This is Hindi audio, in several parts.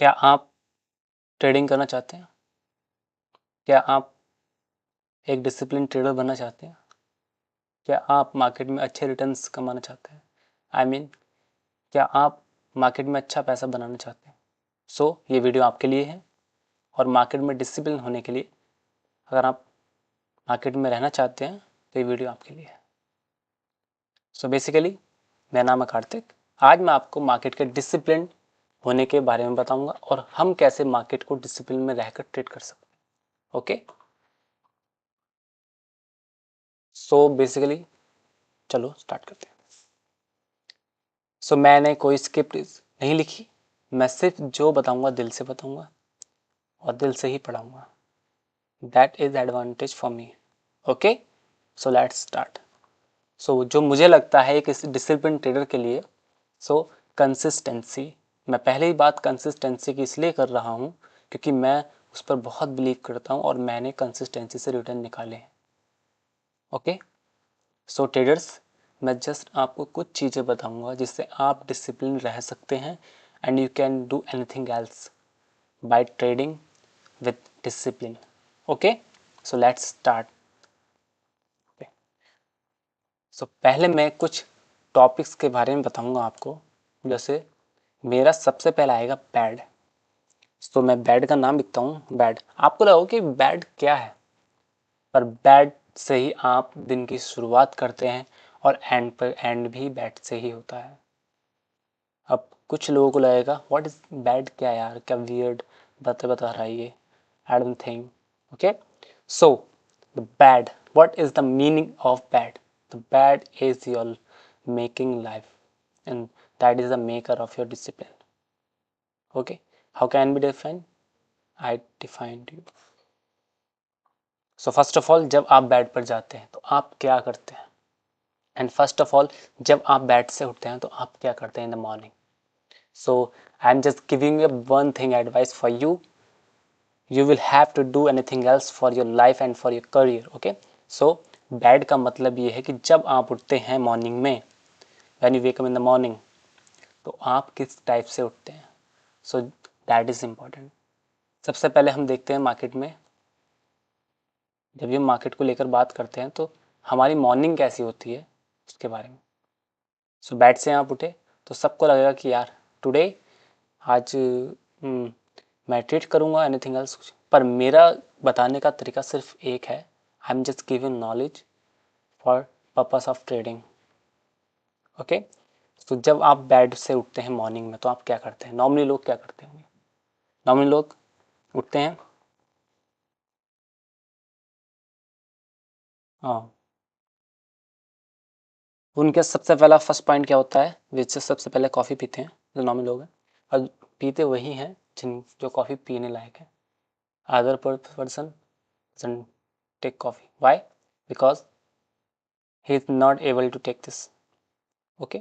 क्या आप ट्रेडिंग करना चाहते हैं? क्या आप एक डिसिप्लिन ट्रेडर बनना चाहते हैं? क्या आप मार्केट में अच्छे रिटर्न्स कमाना चाहते हैं? आई मीन क्या आप मार्केट में अच्छा पैसा बनाना चाहते हैं? सो ये वीडियो आपके लिए है। और मार्केट में डिसिप्लिन होने के लिए, अगर आप मार्केट में रहना चाहते हैं तो ये वीडियो आपके लिए है। सो बेसिकली मेरा नाम है कार्तिक। आज मैं आपको मार्केट के डिसिप्लिन होने के बारे में बताऊंगा और हम कैसे मार्केट को डिसिप्लिन में रहकर ट्रेड कर सकते हैं। ओके, सो बेसिकली चलो स्टार्ट करते हैं। सो मैंने कोई स्क्रिप्ट नहीं लिखी, मैं सिर्फ जो बताऊंगा दिल से बताऊंगा और दिल से ही पढ़ाऊंगा। That is advantage for me. Okay, so let's start. So जो मुझे लगता है एक डिसिप्लिन ट्रेडर के लिए, सो कंसिस्टेंसी। मैं पहले ही बात कंसिस्टेंसी की इसलिए कर रहा हूँ क्योंकि मैं उस पर बहुत बिलीव करता हूँ और मैंने कंसिस्टेंसी से रिटर्न निकाले हैं। ओके, सो ट्रेडर्स, मैं जस्ट आपको कुछ चीज़ें बताऊंगा जिससे आप डिसिप्लिन रह सकते हैं and you can do anything else by trading with discipline. Okay, so let's start. So पहले मैं कुछ टॉपिक्स के बारे में बताऊंगा आपको। जैसे मेरा सबसे पहला आएगा बैड। तो मैं बैड का नाम लिखता हूँ बैड। आपको लगा कि बैड क्या है, पर बैड से ही आप दिन की शुरुआत करते हैं और एंड पर एंड भी बैड से ही होता है। अब कुछ लोगों को लगेगा व्हाट इज बैड, क्या यार, क्या वियर्ड बता रहा है ये, I don't think. Okay, so the bad, what is the meaning of bad? The bad is your making life and that is the maker of your discipline. Okay, how can be defined? I defined you. So first of all, जब आप बेड पर जाते हैं तो आप क्या करते हैं? एंड फर्स्ट ऑफ ऑल, जब आप बेड से उठते हैं तो आप क्या करते हैं in the morning? So I am just giving you one thing advice for you. You will have to do anything else for your life and for your career. Okay, so bad का मतलब ये है कि जब आप उठते हैं मॉर्निंग में, when you wake up in the morning, तो आप किस टाइप से उठते हैं? So that is important. सबसे पहले हम देखते हैं मार्केट में, जब ये मार्केट को लेकर बात करते हैं तो हमारी मॉर्निंग कैसी होती है उसके बारे में। सो बेड से आप उठे तो सबको लगेगा कि यार टुडे, आज मैं ट्रीट करूँगा एनीथिंग एल्स कुछ, पर मेरा बताने का तरीका सिर्फ एक है। आई am just giving knowledge for purpose of trading. Okay, तो जब आप बेड से उठते हैं मॉर्निंग में तो आप क्या करते हैं? नॉर्मली लोग क्या करते होंगे? नॉर्मली लोग उठते हैं, हाँ, उनके सबसे पहला फर्स्ट पॉइंट क्या होता है? विच सबसे पहले कॉफ़ी पीते हैं जो नॉर्मल लोग हैं, और पीते वही हैं जिन जो कॉफ़ी पीने लायक है। Other person doesn't take coffee. Why? Because he is not able to take this. Okay,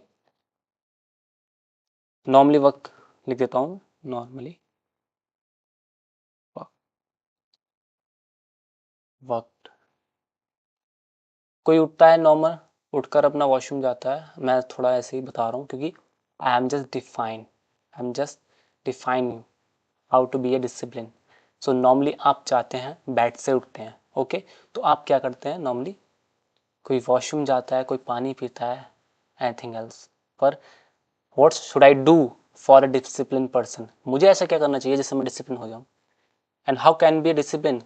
normally work लिख देता हूँ, नॉर्मली वर्क। कोई उठता है नॉर्मल, उठकर अपना वॉशरूम जाता है, मैं थोड़ा ऐसे ही बता रहा हूँ क्योंकि I am just define how to be a discipline. So normally आप चाहते हैं, बेड से उठते हैं, ओके, तो आप क्या करते हैं नॉर्मली? कोई वॉशरूम जाता है, कोई पानी पीता है, एनीथिंग एल्स। पर what should I do for a discipline person? मुझे ऐसा क्या करना चाहिए जिससे मैं डिसिप्लिन हो जाऊँ? And how can B a discipline?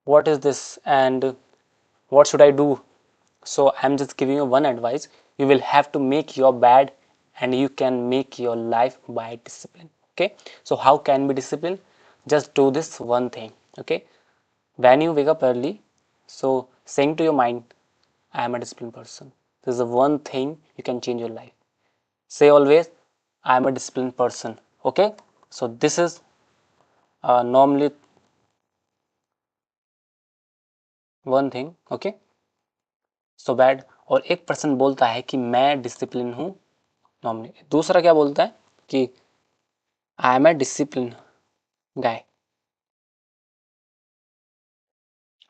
What is this and what should I do? So I'm just giving you one advice. You will have to make your bed and you can make your life by discipline. Okay, so how can be discipline? Just do this one thing. Okay, when you wake up early, so saying to your mind, I am a disciplined person. This is the one thing you can change your life. Say always, I am a disciplined person. Okay, so this is normally one thing. Okay, so bad. और एक पर्सन बोलता है कि मैं डिसिप्लिन हूँ नॉर्मली, दूसरा क्या बोलता है कि I am a discipline guy,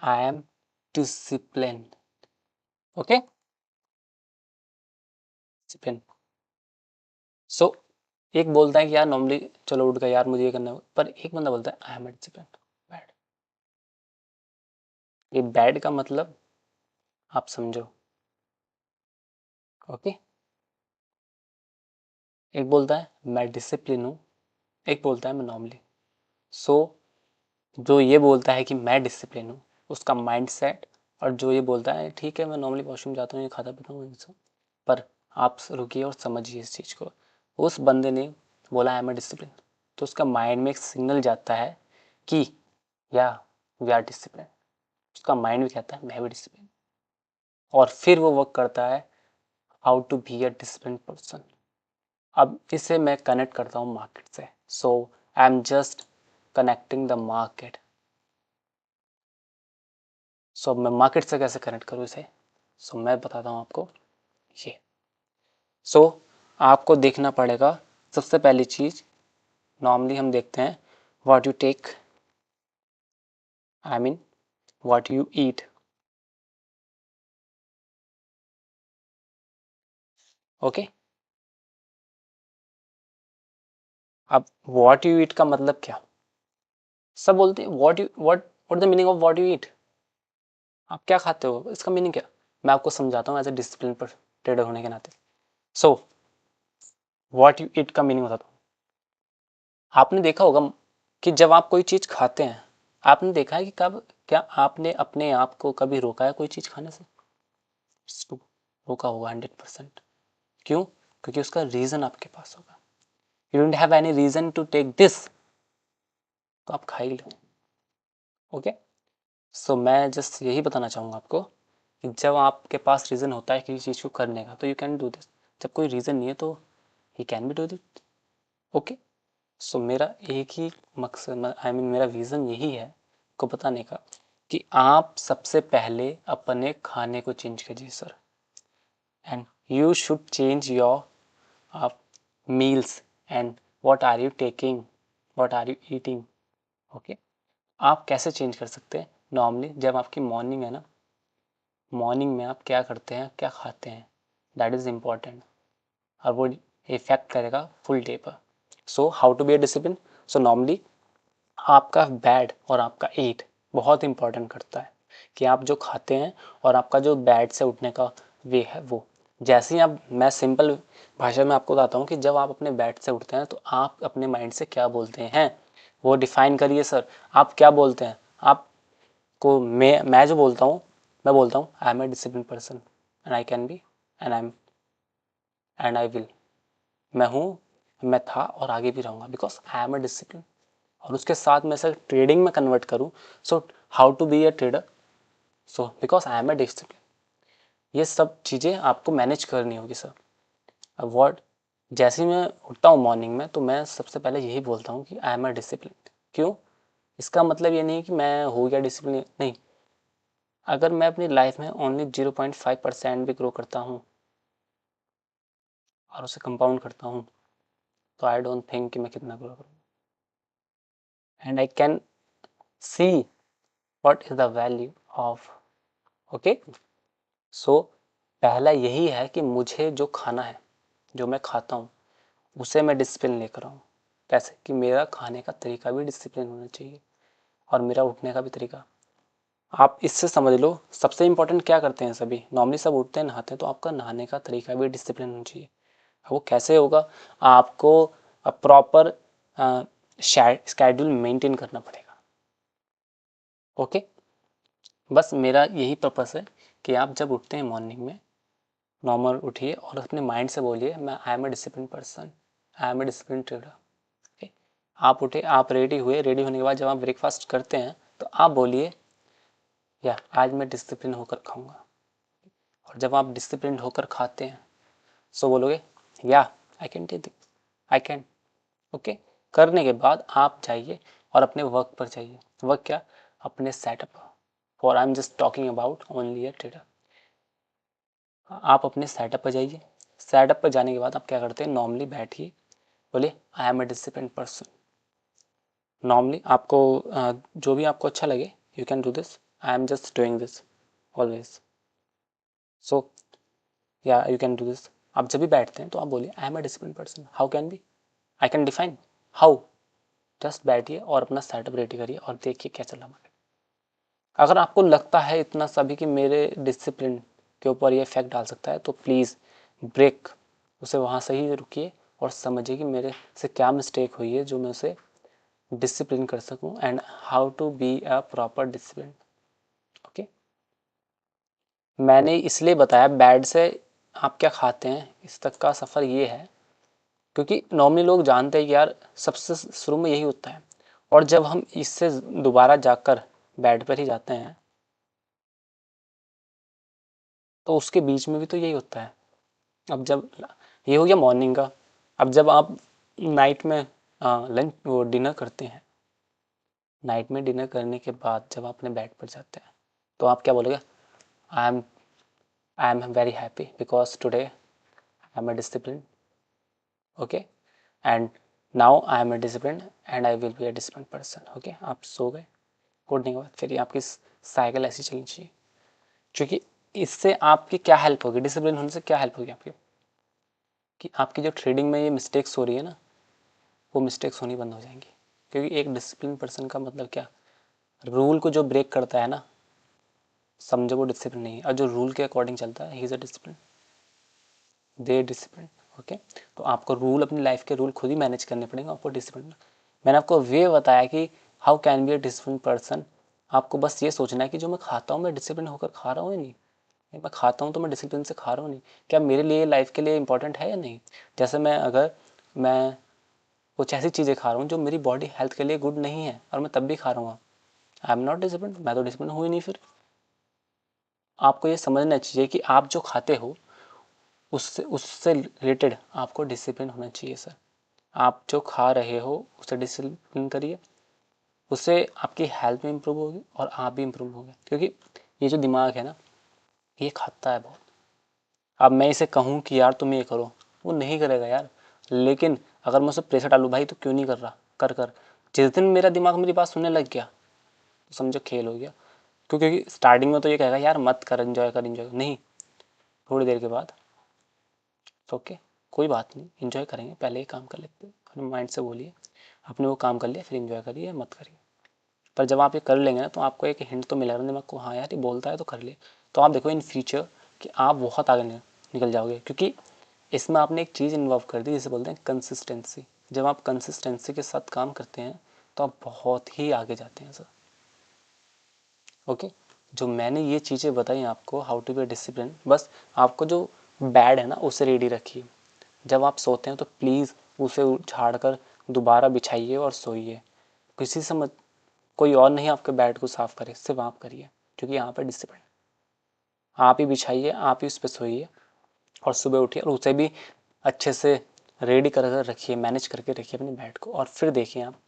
I am discipline. Okay, discipline. So एक बोलता है कि यार नॉर्मली चलो उठ गया यार मुझे ये करना है, पर एक बंदा बोलता है आई एम डिसिप्लिन। बैड, ये बैड का मतलब आप समझो। ओके, एक बोलता है मैं डिसिप्लिन हूँ, एक बोलता है मैं नॉर्मली। सो जो ये बोलता है कि मैं डिसिप्लिन हूँ, उसका माइंड सेट, और जो ये बोलता है ठीक है मैं नॉर्मली वॉशरूम जाता हूँ, ये खाता पीता हूँ, पर आप रुकिए और समझिए इस चीज़ को। उस बंदे ने बोला आई एम ए डिसिप्लिन, तो उसका माइंड में एक सिग्नल जाता है कि या वी आर डिसिप्लिन। उसका माइंड भी कहता है मैं भी डिसिप्लिन, और फिर वो वर्क करता है how to be a discipline person. अब इसे मैं कनेक्ट करता हूँ मार्केट से। So I am just connecting the market. So मैं मार्केट से कैसे कनेक्ट करूँ इसे, सो मैं बताता हूँ आपको ये। सो आपको देखना पड़ेगा, सबसे पहली चीज़ नॉर्मली हम देखते हैं what you take, I mean what you eat. Okay, अब व्हाट यू ईट का मतलब क्या, सब बोलते हैं what you what the meaning of what you eat, आप क्या खाते हो, इसका मीनिंग क्या। मैं आपको समझाता हूँ एज ए डिसिप्लिन पर ट्रेडर होने के नाते। सो व्हाट यू ईट का मीनिंग बताता हूँ। आपने देखा होगा कि जब आप कोई चीज़ खाते हैं, आपने देखा है कि कब, क्या आपने अपने आप को कभी रोका है कोई चीज़ खाने से, रोका होगा 100%। क्यों, क्योंकि उसका रीज़न आपके पास होगा। You don't have any reason to take this, तो आप खा ही लो। ओके, सो मैं जस्ट यही बताना चाहूँगा आपको कि जब आपके पास रीज़न होता है किसी चीज़ को करने का, तो यू कैन डू दिस। जब कोई रीज़न नहीं है तो he can be do that. Okay, so मेरा एक ही मकसद, आई मीन मेरा विज़न यही है को बताने का कि आप सबसे पहले अपने खाने को चेंज कीजिए sir, and you should change your meals and what are you taking, what are you eating. Okay, आप कैसे चेंज कर सकते हैं, नॉर्मली जब आपकी मॉर्निंग है ना, मॉर्निंग में आप क्या करते हैं, क्या खाते हैं, दैट इज़ इम्पॉर्टेंट, और वो इफेक्ट करेगा फुल डे पर। So how to be a discipline, so normally आपका बैड और आपका ईट बहुत इंपॉर्टेंट करता है कि आप जो खाते हैं और आपका जो बैड से उठने का वे है वो। जैसे ही आप, मैं सिंपल भाषा में आपको बताता हूँ कि जब आप अपने बैड से उठते हैं तो आप अपने माइंड से क्या बोलते हैं, वो डिफाइन करिए सर। आप क्या बोलते हैं, आपको मैं जो बोलता हूँ, मैं बोलता हूँ I am a discipline person and I can be and I am and I will. मैं हूँ, मैं था और आगे भी रहूँगा because I am a discipline. और उसके साथ में सर ट्रेडिंग में कन्वर्ट करूँ, so how to be a trader, so because I am a discipline. ये सब चीज़ें आपको मैनेज करनी होगी सर। अब वर्ड, जैसे ही मैं उठता हूँ मॉर्निंग में तो मैं सबसे पहले यही बोलता हूँ कि आई एम ए डिसिप्लिन। क्यों, इसका मतलब ये नहीं कि मैं हो गया डिसिप्लिन, नहीं। अगर मैं अपनी लाइफ में ओनली 0.5% भी ग्रो करता हूँ और उसे कंपाउंड करता हूँ, तो आई डोंट थिंक कि मैं कितना ग्रो करूँ, and I can see what is the value of. Okay, so पहला यही है कि मुझे जो खाना है, जो मैं खाता हूँ, उसे मैं डिसिप्लिन लेकर आऊँ। कैसे कि मेरा खाने का तरीका भी डिसिप्लिन होना चाहिए और मेरा उठने का भी तरीका। आप इससे समझ लो, सबसे इंपॉर्टेंट क्या करते हैं सभी, नॉर्मली सब उठते हैं नहाते हैं, तो आपका नहाने का तरीका भी डिसिप्लिन होना चाहिए। वो कैसे होगा, आपको प्रॉपर स्केड्यूल मेंटेन करना पड़ेगा। ओके, बस मेरा यही पर्पस है कि आप जब उठते हैं मॉर्निंग में, नॉर्मल उठिए और अपने माइंड से बोलिए मैं I am a discipline person, I am a discipline trader. Okay, आप उठे, आप रेडी हुए, रेडी होने के बाद जब आप ब्रेकफास्ट करते हैं तो आप बोलिए या आज मैं डिसिप्लिन होकर खाऊंगा। और जब आप डिसिप्लिन होकर खाते हैं सो बोलोगे या I can do this, I can. Okay, करने के बाद आप जाइए और अपने वर्क पर जाइए। वर्क क्या, अपने setup, for I am just talking about only a trader. आप अपने सेटअप पर जाइए, सेटअप पर जाने के बाद आप क्या करते हैं, नॉर्मली बैठिए, बोलिए I am a discipline person. Normally आपको जो भी आपको अच्छा लगे, you can do this, I am just doing this always, so या यू कैन डू दिस। आप जब भी बैठते हैं तो आप बोलिए I am a discipline person, how can be, I can define how. Just बैठिए और अपना सेटअप रेडी करिए और देखिए क्या चल रहा है। अगर आपको लगता है इतना सभी कि मेरे डिसिप्लिन के ऊपर ये इफेक्ट डाल सकता है तो प्लीज़ ब्रेक, उसे वहाँ से ही रुकिए और समझिए कि मेरे से क्या मिस्टेक हुई है जो मैं उसे डिसिप्लिन कर सकूं and how to be a proper discipline. Okay, मैंने इसलिए बताया बैड से आप क्या खाते हैं इस तक का सफ़र ये है क्योंकि नॉर्मली लोग जानते हैं कि यार सबसे शुरू में यही होता है, और जब हम इससे दोबारा जाकर बैड पर ही जाते हैं तो उसके बीच में भी तो यही होता है। अब जब ये हो गया मॉर्निंग का, अब जब आप नाइट में लंच वो डिनर करते हैं, नाइट में डिनर करने के बाद जब आप अपने बेड पर जाते हैं तो आप क्या बोलोगे? I am I am very happy because today I am a discipline. Okay, and now I am a discipline and I will be a discipline person. Okay, आप सो गए, उठने के बाद फिर आपकी साइकिल ऐसी चलनी चाहिए। क्योंकि इससे आपकी क्या हेल्प होगी, डिसिप्लिन होने से क्या हेल्प होगी आपकी, कि आपकी जो ट्रेडिंग में ये मिस्टेक्स हो रही है ना, वो मिस्टेक्स होनी बंद हो जाएंगी। क्योंकि एक डिसिप्लिन पर्सन का मतलब क्या, रूल को जो ब्रेक करता है ना, समझो वो डिसिप्लिन नहीं है, और जो रूल के अकॉर्डिंग चलता है he is a discipline, they discipline. Okay, तो आपको रूल, अपनी लाइफ के रूल खुद ही मैनेज करने पड़ेंगे आपको डिसिप्लिन। मैंने आपको वे बताया कि how can B a discipline person. आपको बस ये सोचना है कि जो मैं खाता हूँ मैं डिसिप्लिन होकर खा रहा हूँ या नहीं, मैं खाता हूँ तो मैं डिसिप्लिन से खा रहा हूँ नहीं, क्या मेरे लिए लाइफ के लिए इंपॉर्टेंट है या नहीं। जैसे अगर मैं कुछ ऐसी चीज़ें खा रहा हूँ जो मेरी बॉडी हेल्थ के लिए गुड नहीं है और मैं तब भी खा रहा हूँ, आई एम नॉट डिसिप्लिन, मैं तो डिसिप्लिन हुई नहीं। फिर आपको ये समझना चाहिए कि आप जो खाते हो उससे उससे रिलेटेड आपको डिसिप्लिन होना चाहिए सर। आप जो खा रहे हो उसे डिसिप्लिन करिए, उससे आपकी हेल्थ भी इम्प्रूव होगी और आप भी इम्प्रूव होंगे। क्योंकि ये जो दिमाग है ना, ये खाता है बहुत। अब मैं इसे कहूँ कि यार तुम ये करो, वो नहीं करेगा यार। लेकिन अगर मैं उसे प्रेशर डालूँ, भाई तो क्यों नहीं कर रहा, कर कर। जिस दिन मेरा दिमाग मेरी बात सुनने लग गया तो समझो खेल हो गया। क्योंकि स्टार्टिंग में तो ये कहेगा यार मत कर, एंजॉय कर, एंजॉय नहीं। थोड़ी देर के बाद ओके, कोई बात नहीं, एंजॉय करेंगे, पहले ही काम कर लेते हैं, अपने माइंड से बोलिए आपने वो काम कर लिया फिर एंजॉय करिए, मत करिए। पर जब आप ये कर लेंगे ना तो आपको एक हिंट तो मिलेगा दिमाग को, हाँ यार ये बोलता है तो कर ले। तो आप देखो इन फ्यूचर कि आप बहुत आगे निकल जाओगे, क्योंकि इसमें आपने एक चीज़ इन्वॉल्व कर दी जिसे बोलते हैं कंसिस्टेंसी। जब आप कंसिस्टेंसी के साथ काम करते हैं तो आप बहुत ही आगे जाते हैं सर। ओके, जो मैंने ये चीज़ें बताई आपको, हाउ टू बी डिसिप्लिन, बस आपको जो बैड है ना उसे रेडी रखिए। जब आप सोते हैं तो प्लीज़ उसे झाड़ कर दोबारा बिछाइए और सोइए। किसी से मत, कोई और नहीं आपके बेड को साफ करे, सिर्फ आप करिए, क्योंकि यहाँ पर डिसिप्लिन आप ही बिछाइए, आप ही उस पर सोइए और सुबह उठिए और उसे भी अच्छे से रेडी कर कर रखिए, मैनेज करके रखिए अपने बेड को, और फिर देखिए आप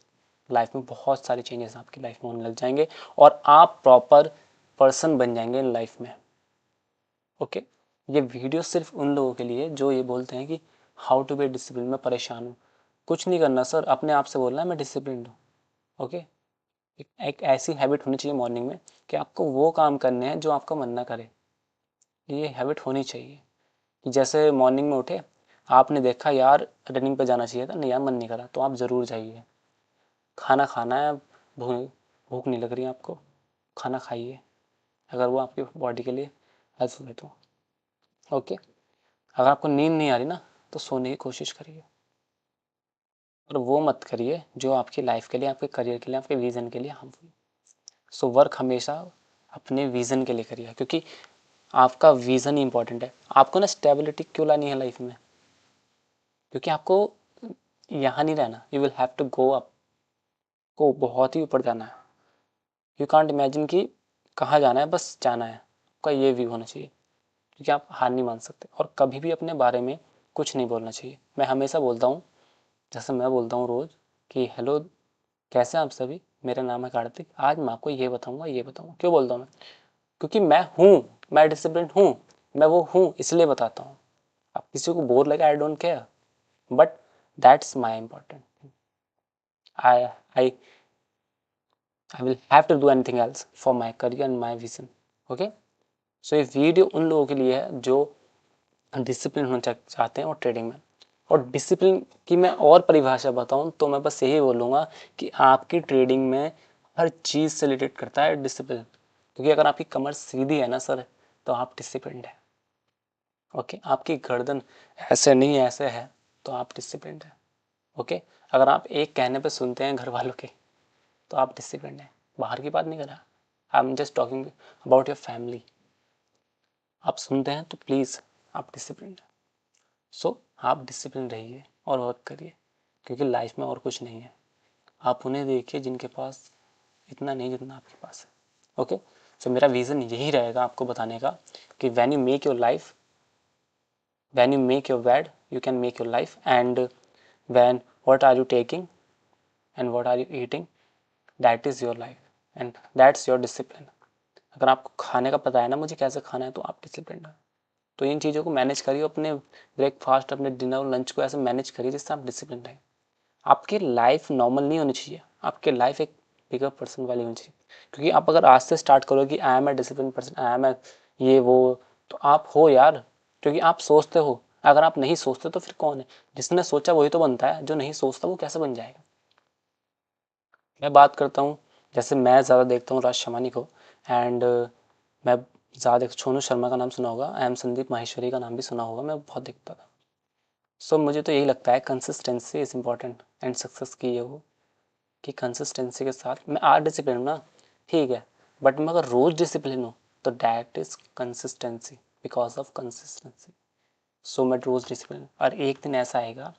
लाइफ में बहुत सारे चेंजेस आपकी लाइफ में होने लग जाएंगे और आप प्रॉपर पर्सन बन जाएंगे इन लाइफ में। ओके, ये वीडियो सिर्फ उन लोगों के लिए जो ये बोलते हैं कि हाउ टू बी डिसिप्लिन में परेशान हूँ। कुछ नहीं करना सर, अपने आप से बोलना है मैं डिसिप्लिन हूँ। ओके, एक ऐसी हैबिट होनी चाहिए मॉर्निंग में कि आपको वो काम करने हैं जो आपका मन ना करे। ये हैबिट होनी चाहिए कि जैसे मॉर्निंग में उठे, आपने देखा यार रनिंग पे जाना चाहिए था, नहीं यार मन नहीं करा, तो आप ज़रूर जाइए। खाना खाना है, भूख भूख नहीं लग रही है आपको, खाना खाइए अगर वो आपकी बॉडी के लिए हेल्पफुल है तो। ओके, अगर आपको नींद नहीं आ रही ना तो सोने की कोशिश करिए, और वो मत करिए जो आपकी लाइफ के लिए, आपके करियर के लिए, आपके विज़न के लिए हार्मफुल। सो वर्क हमेशा अपने विज़न के लिए करिए, क्योंकि आपका विज़न ही इंपॉर्टेंट है। आपको ना स्टेबिलिटी क्यों लानी है लाइफ में, क्योंकि आपको यहाँ नहीं रहना, you will have to go up, को बहुत ही ऊपर जाना है। यू कांट इमेजिन कि कहाँ जाना है, बस जाना है, आपका ये व्यू होना चाहिए। क्योंकि आप हार नहीं मान सकते, और कभी भी अपने बारे में कुछ नहीं बोलना चाहिए। मैं हमेशा बोलता हूँ, जैसे मैं बोलता हूँ रोज़ कि हेलो कैसे हैं आप सभी, मेरा नाम है कार्तिक, आज मैं आपको ये बताऊँगा, ये बताऊँगा। क्यों बोलता हूँ मैं? क्योंकि मैं हूँ, मैं डिसिप्लिन हूँ, मैं वो हूँ इसलिए बताता हूँ। अब किसी को बोर लगे, I don't care, but that's my important. I I I will have to do anything else for my career and my vision. Okay, so ये वीडियो उन लोगों के लिए है जो डिसिप्लिन होना चाहते हैं और ट्रेडिंग में। और डिसिप्लिन की मैं और परिभाषा बताऊं तो मैं बस यही बोलूँगा कि आपकी ट्रेडिंग में हर चीज़ से रिलेटेड करता है डिसिप्लिन, क्योंकि अगर आपकी कमर सीधी है ना सर तो आप डिसिप्लिन्ड है। ओके, आपकी गर्दन ऐसे नहीं ऐसे है तो आप डिसिप्लिन्ड है। ओके, अगर आप एक कहने पे सुनते हैं घर वालों के तो आप डिसिप्लिन्ड है। बाहर की बात नहीं कर रहा, आई am just talking about your family. आप सुनते हैं तो प्लीज़ आप डिसिप्लिन्ड है। सो आप डिसिप्लिन रहिए और वर्क करिए, क्योंकि लाइफ में और कुछ नहीं है। आप उन्हें देखिए जिनके पास इतना नहीं जितना आपके पास है। ओके, सो मेरा विज़न यही रहेगा आपको बताने का कि when you make your life, when you make your bed you can make your life, and when what are you taking and what are you eating, that is your life and that's your discipline. अगर आपको खाने का पता है ना मुझे कैसे खाना है तो आप डिसिप्लिन है। तो इन चीज़ों को मैनेज करिए, अपने ब्रेकफास्ट, अपने डिनर और लंच को ऐसे मैनेज करिए जिससे आप डिसिप्लिन रहें। आपकी लाइफ नॉर्मल नहीं होनी चाहिए, आपकी लाइफ एक बिगर पर्सन वाली होनी चाहिए। क्योंकि आप अगर आज से स्टार्ट करोगे कि I am a discipline person, I am a ये वो, तो आप हो यार, क्योंकि आप सोचते हो। अगर आप नहीं सोचते तो फिर कौन है? जिसने सोचा वही तो बनता है, जो नहीं सोचता वो कैसे बन जाएगा? मैं बात करता हूँ, जैसे मैं ज़्यादा देखता हूँ राज शमानी को, एंड मैं ज़्यादा सोनू शर्मा का नाम सुना होगा, एम संदीप माहेश्वरी का नाम भी सुना होगा, मैं बहुत देखता था। सो मुझे तो यही लगता है consistency is important and success की ये हो कि कंसिस्टेंसी के साथ मैं आज डिसिप्लिन हूँ ना, ठीक है, बट मैं अगर रोज़ डिसिप्लिन हूँ तो that is consistency, because of consistency. So मैं रोज़ डिसिप्लिन, और एक दिन ऐसा आएगा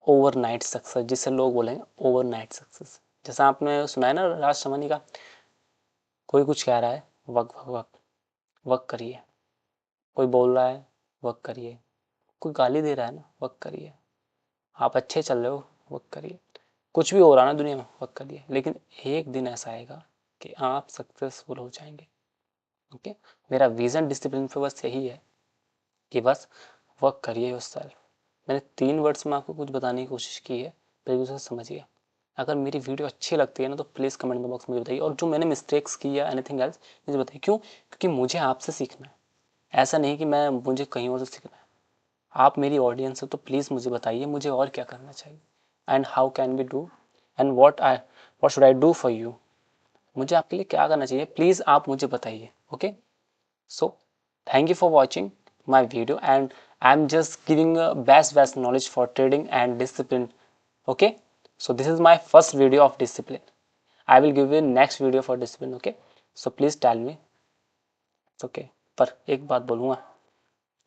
ओवरनाइट सक्सेस, जिसे लोग बोलेंगे ओवरनाइट सक्सेस। जैसा आपने सुना है ना राज शमानी का, कोई कुछ कह रहा है वक वक वक वक करिए, कोई बोल रहा है वक करिए, कोई गाली दे रहा है ना वक करिए, आप अच्छे चल रहे हो वक करिए, कुछ भी हो रहा है ना दुनिया में वक करिए, लेकिन एक दिन ऐसा आएगा कि आप सक्सेसफुल हो जाएंगे। ओके, मेरा विजन डिसिप्लिन पे बस यही है कि बस वर्क करिए योरसेल्फ। मैंने 3 वर्ड्स में आपको कुछ बताने की कोशिश की है, प्लीज़ उसे समझिए। अगर मेरी वीडियो अच्छी लगती है ना तो प्लीज़ कमेंट बॉक्स में बताइए, और जो मैंने मिस्टेक्स की या एनीथिंग एल्स मुझे बताइए। क्यों? क्योंकि मुझे आपसे सीखना है, ऐसा नहीं कि मुझे कहीं और से सीखना है। आप मेरी ऑडियंस हो तो प्लीज़ मुझे बताइए मुझे और क्या करना चाहिए, and how can we do, and what should I do for you. मुझे आपके लिए क्या करना चाहिए, प्लीज़ आप मुझे बताइए। Okay, so thank you for watching my video, and I'm just giving a best knowledge for trading and discipline. Okay, so this is my first video of discipline. I will give you next video for discipline. Okay, so please tell me. Okay, पर एक बात बोलूँगा,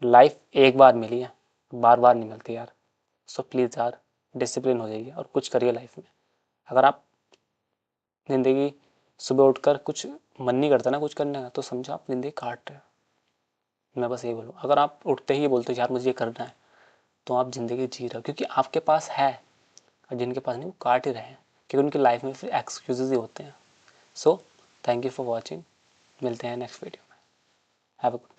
लाइफ एक बार मिली है, बार बार नहीं मिलती यार। सो प्लीज़ यार डिसिप्लिन हो जाइए और कुछ करिए लाइफ में। अगर आप ज़िंदगी सुबह उठकर कुछ मन नहीं करता ना कुछ करने का, तो समझो आप ज़िंदगी काट रहे हो। मैं बस यही बोलूँ, अगर आप उठते ही बोलते हो यार मुझे ये करना है, तो आप ज़िंदगी जी रहे हो, क्योंकि आपके पास है, और जिनके पास नहीं वो काट ही रहे हैं, क्योंकि उनकी लाइफ में फिर एक्सक्यूजेज ही होते हैं। So thank you for watching, मिलते हैं नेक्स्ट वीडियो में। Have a good